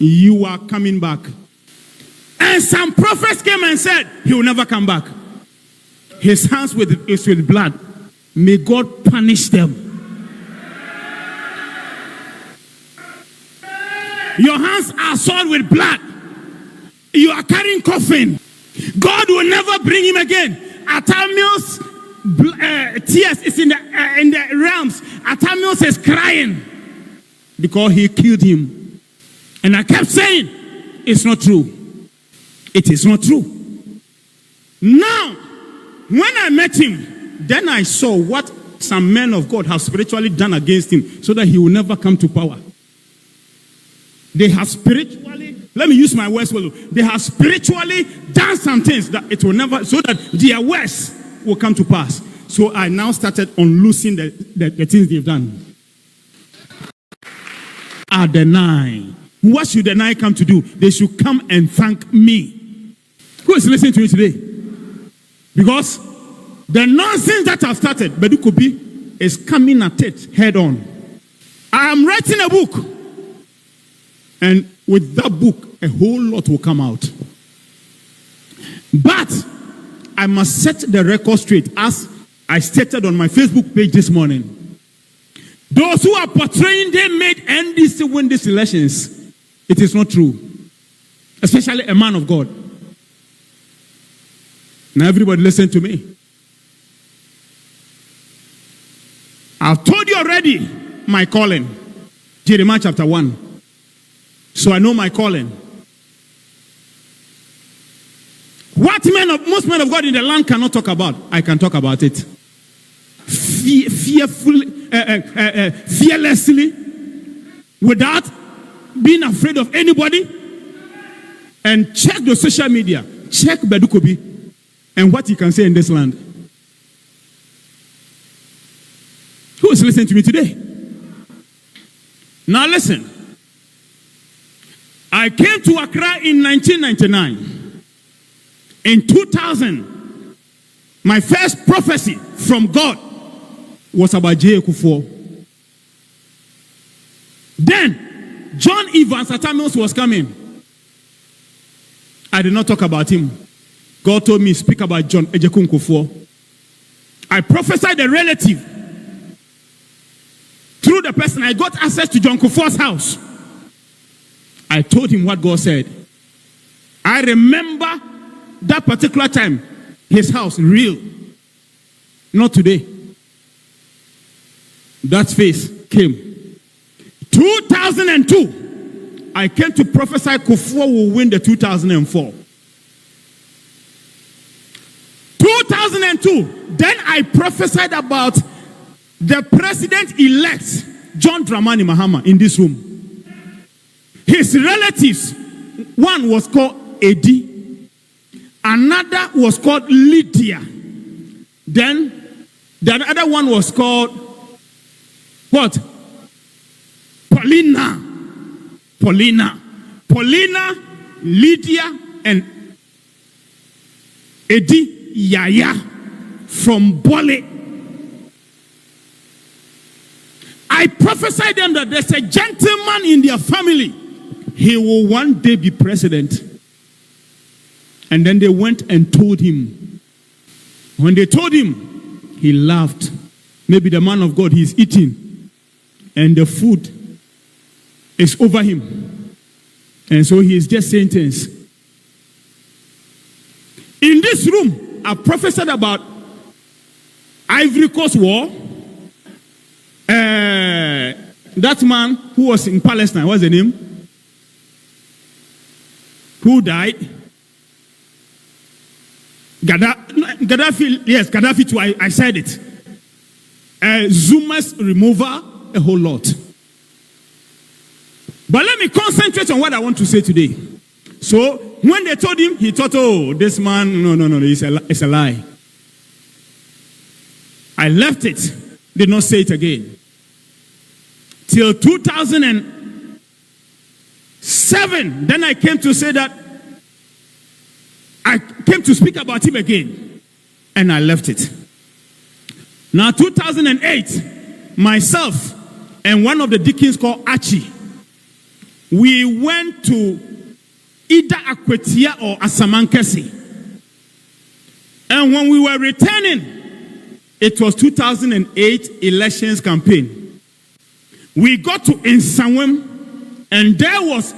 you are coming back. And some prophets came and said, he will never come back. His hands is with blood. May God punish them. Your hands are soiled with blood. You are carrying coffin. God will never bring him again. Atamiel's tears is in the realms. Atamiel is crying because he killed him. And I kept saying, it's not true. It is not true. Now, when I met him, then I saw what some men of God have spiritually done against him so that he will never come to power. They have spiritually, let me use my words well, they have spiritually done some things that it will never, so that their words will come to pass. So I now started unloosing the things they've done. I deny. What should the nine come to do? They should come and thank me. Who is listening to me today? Because the nonsense that I've started, but it could be, is coming at it head on. I am writing a book. And with that book, a whole lot will come out. But I must set the record straight, as I stated on my Facebook page this morning. Those who are portraying they made NDC win these elections, it is not true. Especially a man of God. Now everybody listen to me. I've told you already my calling. Jeremiah chapter 1. So I know my calling. What most men of God in the land cannot talk about, I can talk about it. Fearlessly, without being afraid of anybody. And check the social media. Check Kobi and what he can say in this land. Who is listening to me today? Now listen. I came to Accra in 1999. In 2000, my first prophecy from God was about J. Kufuor. Then, John Evans Atamios was coming. I did not talk about him. God told me, speak about John Ejekun Kufuor. I prophesied a relative. Through the person, I got access to John Kufuor's house. I told him what God said. I remember that particular time, his house, real. Not today. That face came. 2002, I came to prophesy Kufuor will win the 2004. 2002, then I prophesied about the president-elect, John Dramani Mahama, in this room. His relatives, one was called Eddie, another was called Lydia. Then the other one was called what? Paulina, Lydia, and Eddie Yaya from Bole. I prophesied them that there's a gentleman in their family. He will one day be president. And then they went and told him. When they told him, he laughed. Maybe the man of God, he's eating. And the food is over him. And so he is just saying things. In this room, I prophesied about Ivory Coast War. That man who was in Palestine, what's the name? Who died? Gaddafi, yes, Gaddafi too, I said it. Zuma's removal, a whole lot. But let me concentrate on what I want to say today. So, when they told him, he thought, oh, this man, no, it's a lie. I left it, did not say it again. Till 2007, then I came to say that, I came to speak about him again, and I left it. Now, 2008, myself and one of the deacons called Archie, we went to either Akwetia or Asamankesi. And when we were returning, it was 2008 elections campaign. We got to Nsawam, and there was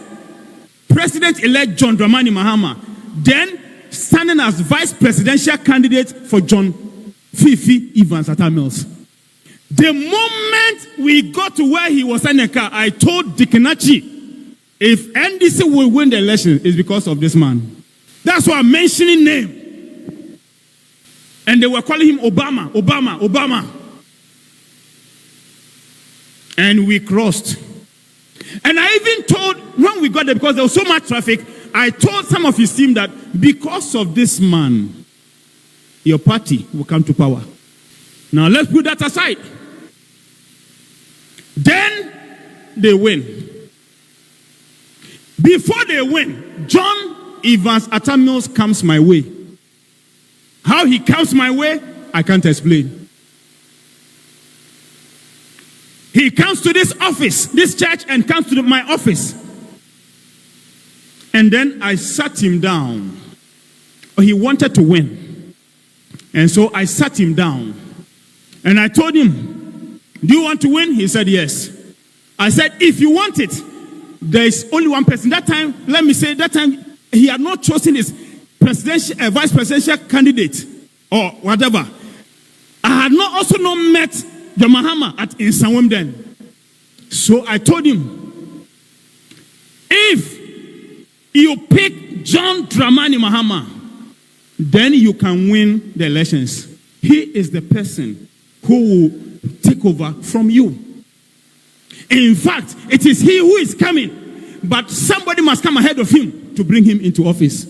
President-elect John Dramani Mahama, then standing as vice presidential candidate for John Fifi Evans at Mills. The moment we got to where he was in the car, I told Dikenachi, if NDC will win the election, it's because of this man. That's why I'm mentioning name. And they were calling him Obama, Obama, Obama. And we crossed. And I even told, when we got there, because there was so much traffic, I told some of his team that because of this man, your party will come to power. Now let's put that aside. Then they win. Before they win, John Evans Atamils comes my way. How he comes my way, I can't explain. He comes to this office, this church, and comes to my office. And then I sat him down. He wanted to win. And so I sat him down. And I told him, do you want to win? He said, yes. I said, if you want it, there is only one person. That time, let me say, that time, he had not chosen his presidential, vice presidential candidate or whatever. I had not also not met the Mahama at Nsawam then. So I told him, if you pick John Dramani Mahama, then you can win the elections. He is the person who will take over from you. In fact, it is he who is coming, but somebody must come ahead of him to bring him into office.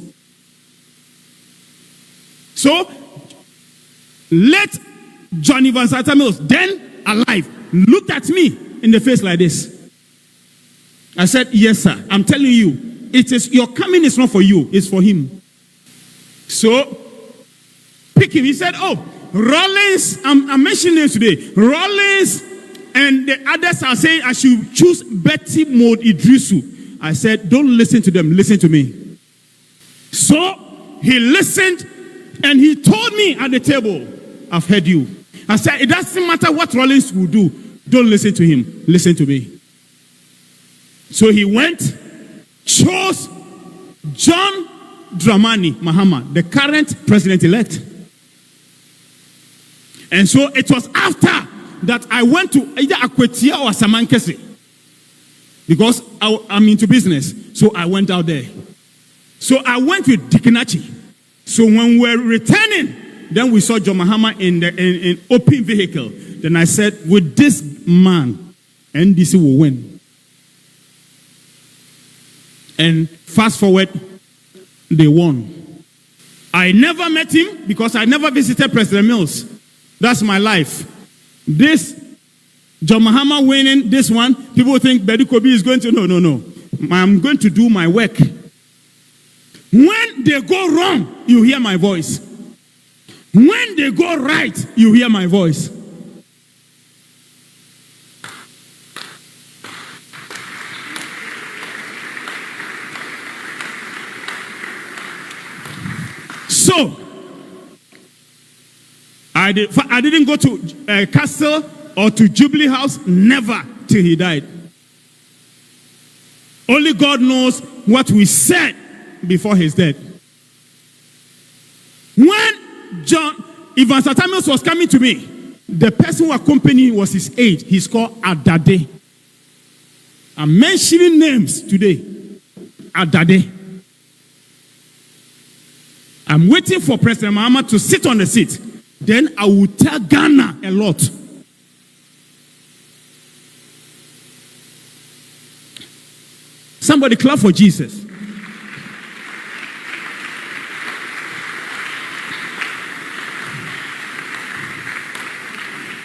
So, let John Evans Atamils, then alive, looked at me in the face like this. I said, yes, sir. I'm telling you, it is your coming is not for you, it's for him. So, pick him. He said, oh, Rollins, I'm mentioning names today. Rollins and the others are saying I should choose Betty Maud Idrisu. I said, don't listen to them, listen to me. So, he listened and he told me at the table, I've heard you. I said, it doesn't matter what Rollins will do. Don't listen to him. Listen to me. So he went, chose John Dramani Mahama, the current president-elect. And so it was after that I went to either Akwetia or Samankesi. Because I'm into business. So I went out there. So I went with Dikenachi. So when we were returning, then we saw John Mahama in the open vehicle. Then I said, with this man, NDC will win. And fast forward, they won. I never met him because I never visited President Mills. That's my life. This John Mahama winning this one, people think Kobi is going to, no. I'm going to do my work. When they go wrong, you hear my voice. When they go right, you hear my voice. So, I didn't go to Castle or to Jubilee House, never till he died. Only God knows what we said before his death. When John Evans Atamils was coming to me, the person who accompanied him was his aide. He's called Adade. I'm mentioning names today. Adade. I'm waiting for President Mahama to sit on the seat. Then I will tell Ghana a lot. Somebody clap for Jesus.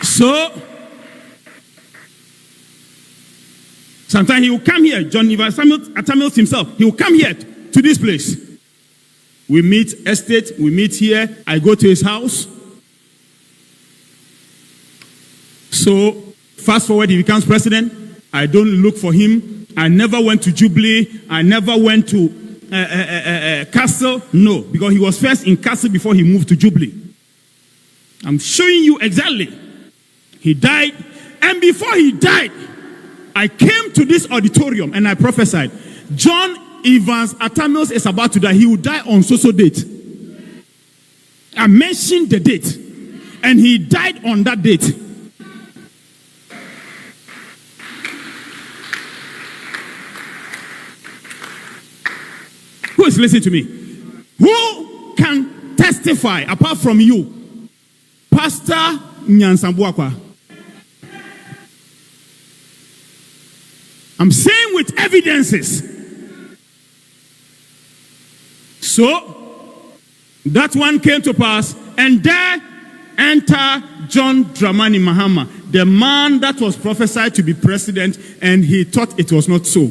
So, sometimes he will come here, John Evans Atamils himself, he will come here to this place. We meet estate, we meet here, I go to his house. So, fast forward, he becomes president. I don't look for him. I never went to Jubilee. I never went to Castle. No, because he was first in Castle before he moved to Jubilee. I'm showing you exactly. He died, and before he died, I came to this auditorium and I prophesied, John Evans Atamios is about to die. He will die on so date. I mentioned the date, and he died on that date. Who is listening to me? Who can testify apart from you? Pastor Nyansambuakwa. I'm saying with evidences. So, that one came to pass, and there enter John Dramani Mahama, the man that was prophesied to be president, and he thought it was not so.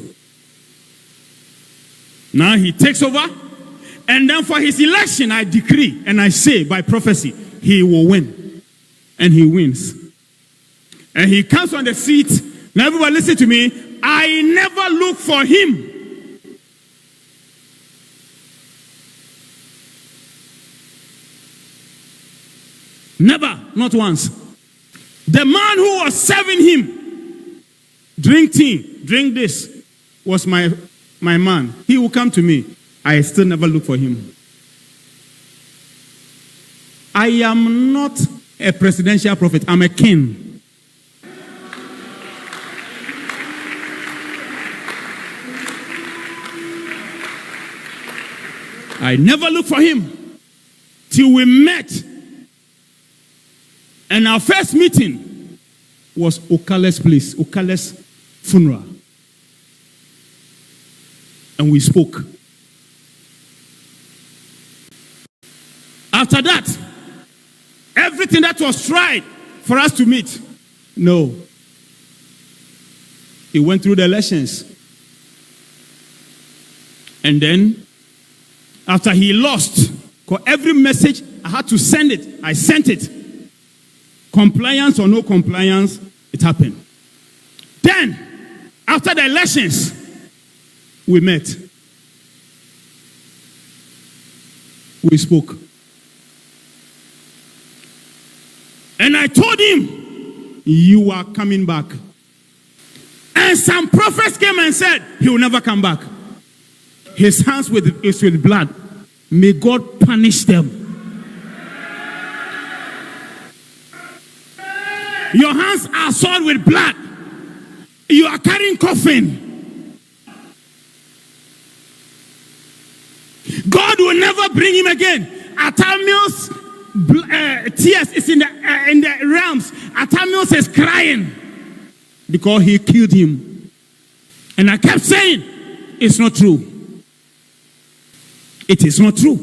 Now he takes over, and then for his election, I decree and I say by prophecy, he will win. And he wins. And he comes on the seat. Now everybody listen to me. I never look for him. Never, not once. The man who was serving him, drink tea, drink this, was my man. He will come to me. I still never look for him. I am not a presidential prophet. I'm a king. I never look for him till we met. And our first meeting was Okale's place, Okale's funeral. And we spoke. After that, everything that was tried for us to meet, no. He went through the elections. And then, after he lost, because every message I had to send it, I sent it. Compliance or no compliance, it happened. Then, after the elections, we met. We spoke. And I told him, you are coming back. And some prophets came and said, he will never come back. His hands is with blood. May God punish them. Your hands are soiled with blood. You are carrying coffin. God will never bring him again. Atamios tears is in the realms. Atamios is crying because he killed him. And I kept saying, it's not true. It is not true.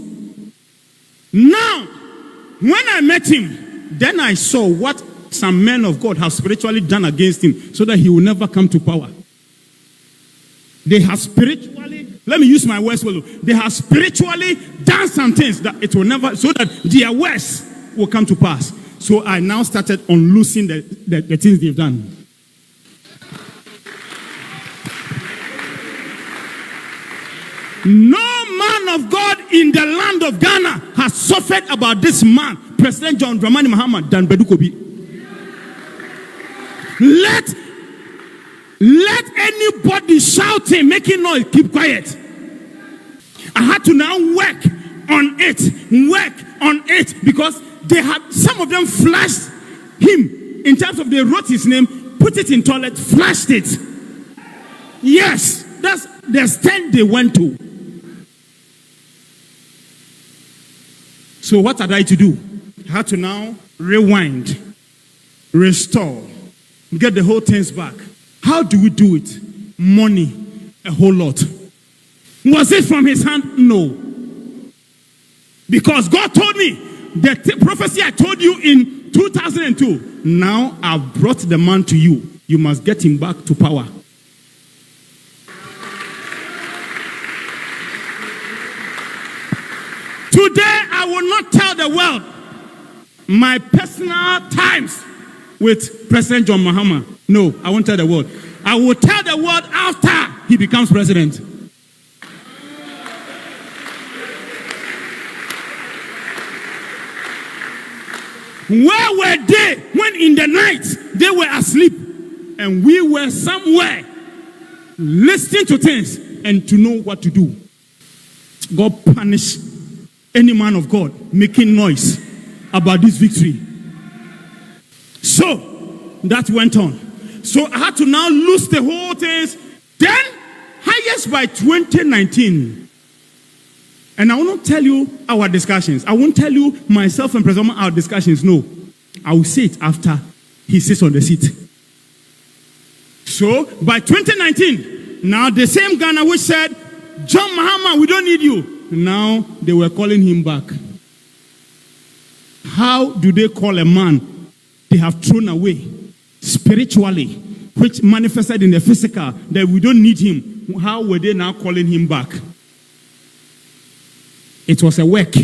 Now, when I met him, then I saw what some men of God have spiritually done against him so that he will never come to power. They have spiritually, let me use my words well, they have spiritually done some things that it will never, so that their words will come to pass. So I now started unloosing the things they've done. No man of God in the land of Ghana has suffered about this man, President John Dramani Mahama, than Kobi. Let anybody shouting, making noise, keep quiet. I had to now work on it because they had, some of them flashed him in terms of they wrote his name, put it in toilet, flashed it. Yes, that's the extent they went to. So what had I to do? I had to now rewind, restore, get the whole things back. How do we do it? Money, a whole lot. Was it from his hand? No. Because God told me, the prophecy I told you in 2002, now I've brought the man to you. You must get him back to power. Today, I will not tell the world my personal times with President John Mahama. No, I won't tell the world. I will tell the world after he becomes president. Where were they when in the night they were asleep and we were somewhere listening to things and to know what to do? God punish any man of God making noise about this victory. So that went on. So I had to now lose the whole things. Then, highest by 2019. And I will not tell you our discussions. I won't tell you myself and President our discussions. No. I will say it after he sits on the seat. So, by 2019, now the same Ghana which said, John Mahama, we don't need you. Now, they were calling him back. How do they call a man they have thrown away spiritually, which manifested in the physical, that we don't need him? How were they now calling him back? It was a work.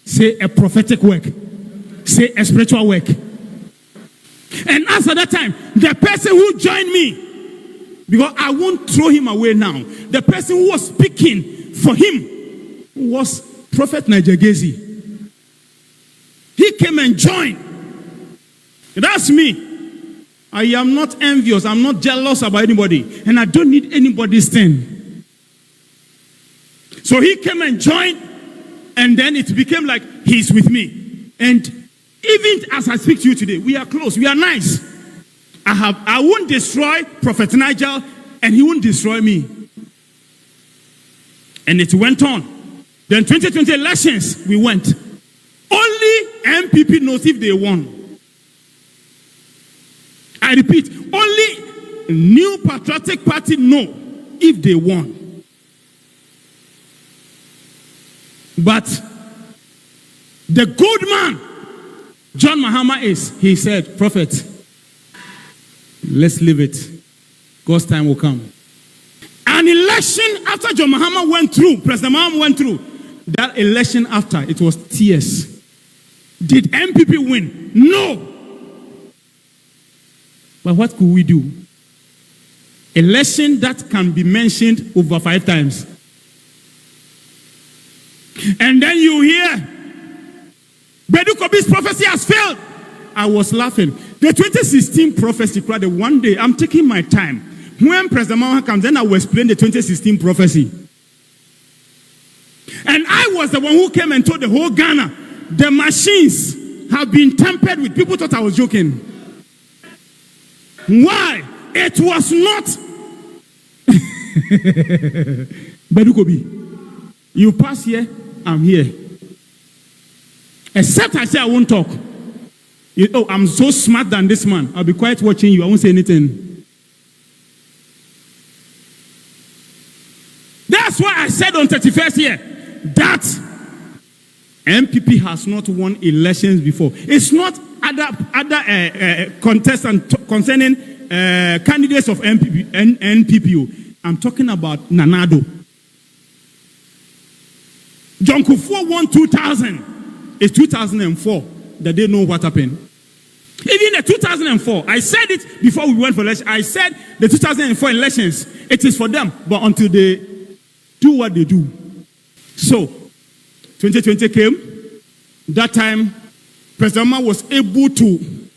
Say a prophetic work. Say a spiritual work. And as at that time, the person who joined me, because I won't throw him away now, the person who was speaking for him was Prophet Nigegezi. He came and joined. That's me. I am not envious. I'm not jealous about anybody. And I don't need anybody's thing. So he came and joined. And then it became like he's with me. And even as I speak to you today, we are close. We are nice. I won't destroy Prophet Nigel and he won't destroy me. And it went on. Then 2020 elections, we went. Only MPP knows if they won. I repeat, only New Patriotic Party know if they won. But the good man, John Mahama he said, Prophet, let's leave it. God's time will come. An election after John Mahama went through, President Mahama went through, that election after, it was tears. Did MPP win? No. But what could we do? Election that can be mentioned over 5 times. And then you hear, Bedu Kobi's prophecy has failed. I was laughing. The 2016 prophecy, the one day, I'm taking my time. When President Mahama comes, then I will explain the 2016 prophecy. And I was the one who came and told the whole Ghana, the machines have been tampered with. People thought I was joking. Why? It was not Bedu Kobi. You pass here, I'm here. Except I say I won't talk. I'm so smart than this man. I'll be quiet watching you. I won't say anything. That's why I said on 31st here that MPP has not won elections before. It's not other contestants concerning candidates of NPPO. I'm talking about Nanado. John Kufuor won 2000. It's 2004 that they know what happened. Even the 2004, I said it before we went for election. I said the 2004 elections, it is for them. But until they do what they do. So, 2020 came. That time, President Mahama was able to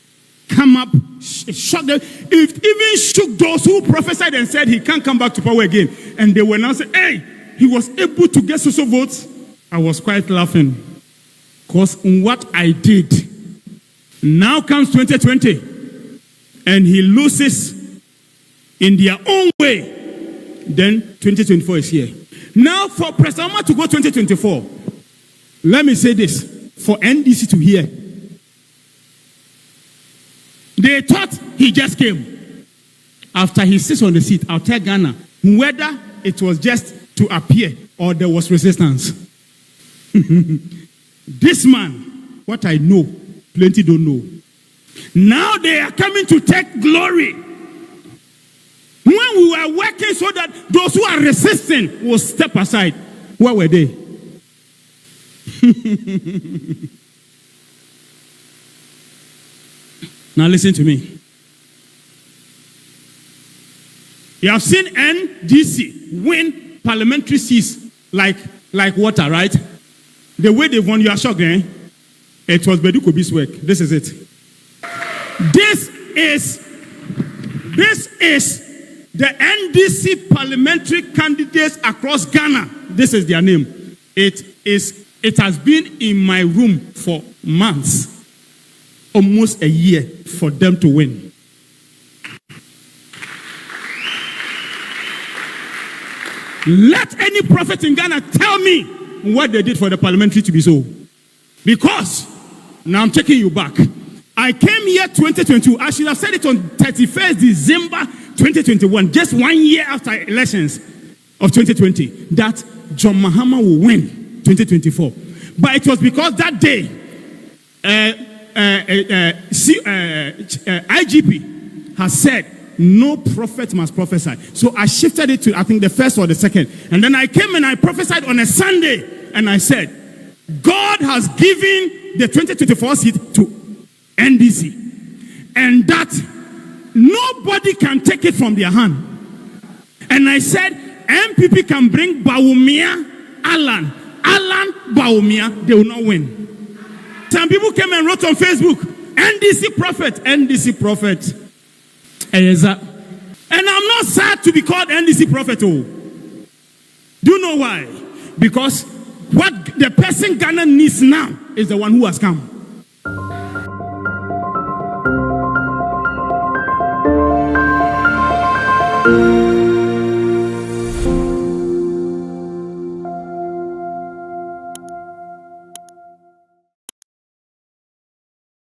come up, shock them. It even shook those who prophesied and said he can't come back to power again. And they were now saying, hey, he was able to get social votes. I was quite laughing. Because what I did, now comes 2020, and he loses in their own way. Then 2024 is here. Now for President Mahama to go 2024, let me say this, for NDC to hear. They thought he just came. After he sits on the seat, I'll tell Ghana, whether it was just to appear or there was resistance. This man, what I know, plenty don't know. Now they are coming to take glory. When we were working so that those who are resisting will step aside, where were they? Now listen to me. You have seen NDC win parliamentary seats like water, right? The way they won, you are shocked, eh? It was do-Badu Kobi's work. This is it. This is the NDC parliamentary candidates across Ghana. This is their name. It has been in my room for months, almost a year, for them to win. Let any prophet in Ghana tell me what they did for the parliamentary to be so. Because, now I'm taking you back. I came here 2022. I should have said it on 31st December 2021, just 1 year after elections of 2020, that John Mahama will win 2024. But it was because that day, IGP has said, no prophet must prophesy. So I shifted it to, I think, the first or the second. And then I came and I prophesied on a Sunday. And I said, God has given the 2024 seat to NDC. And that nobody can take it from their hand. And I said, MPP can bring Bawumia, Alan, Bawumia, they will not win. Some people came and wrote on Facebook, NDC prophet. And I'm not sad to be called NDC prophet. Oh. Do you know why? Because what the person Ghana needs now is the one who has come.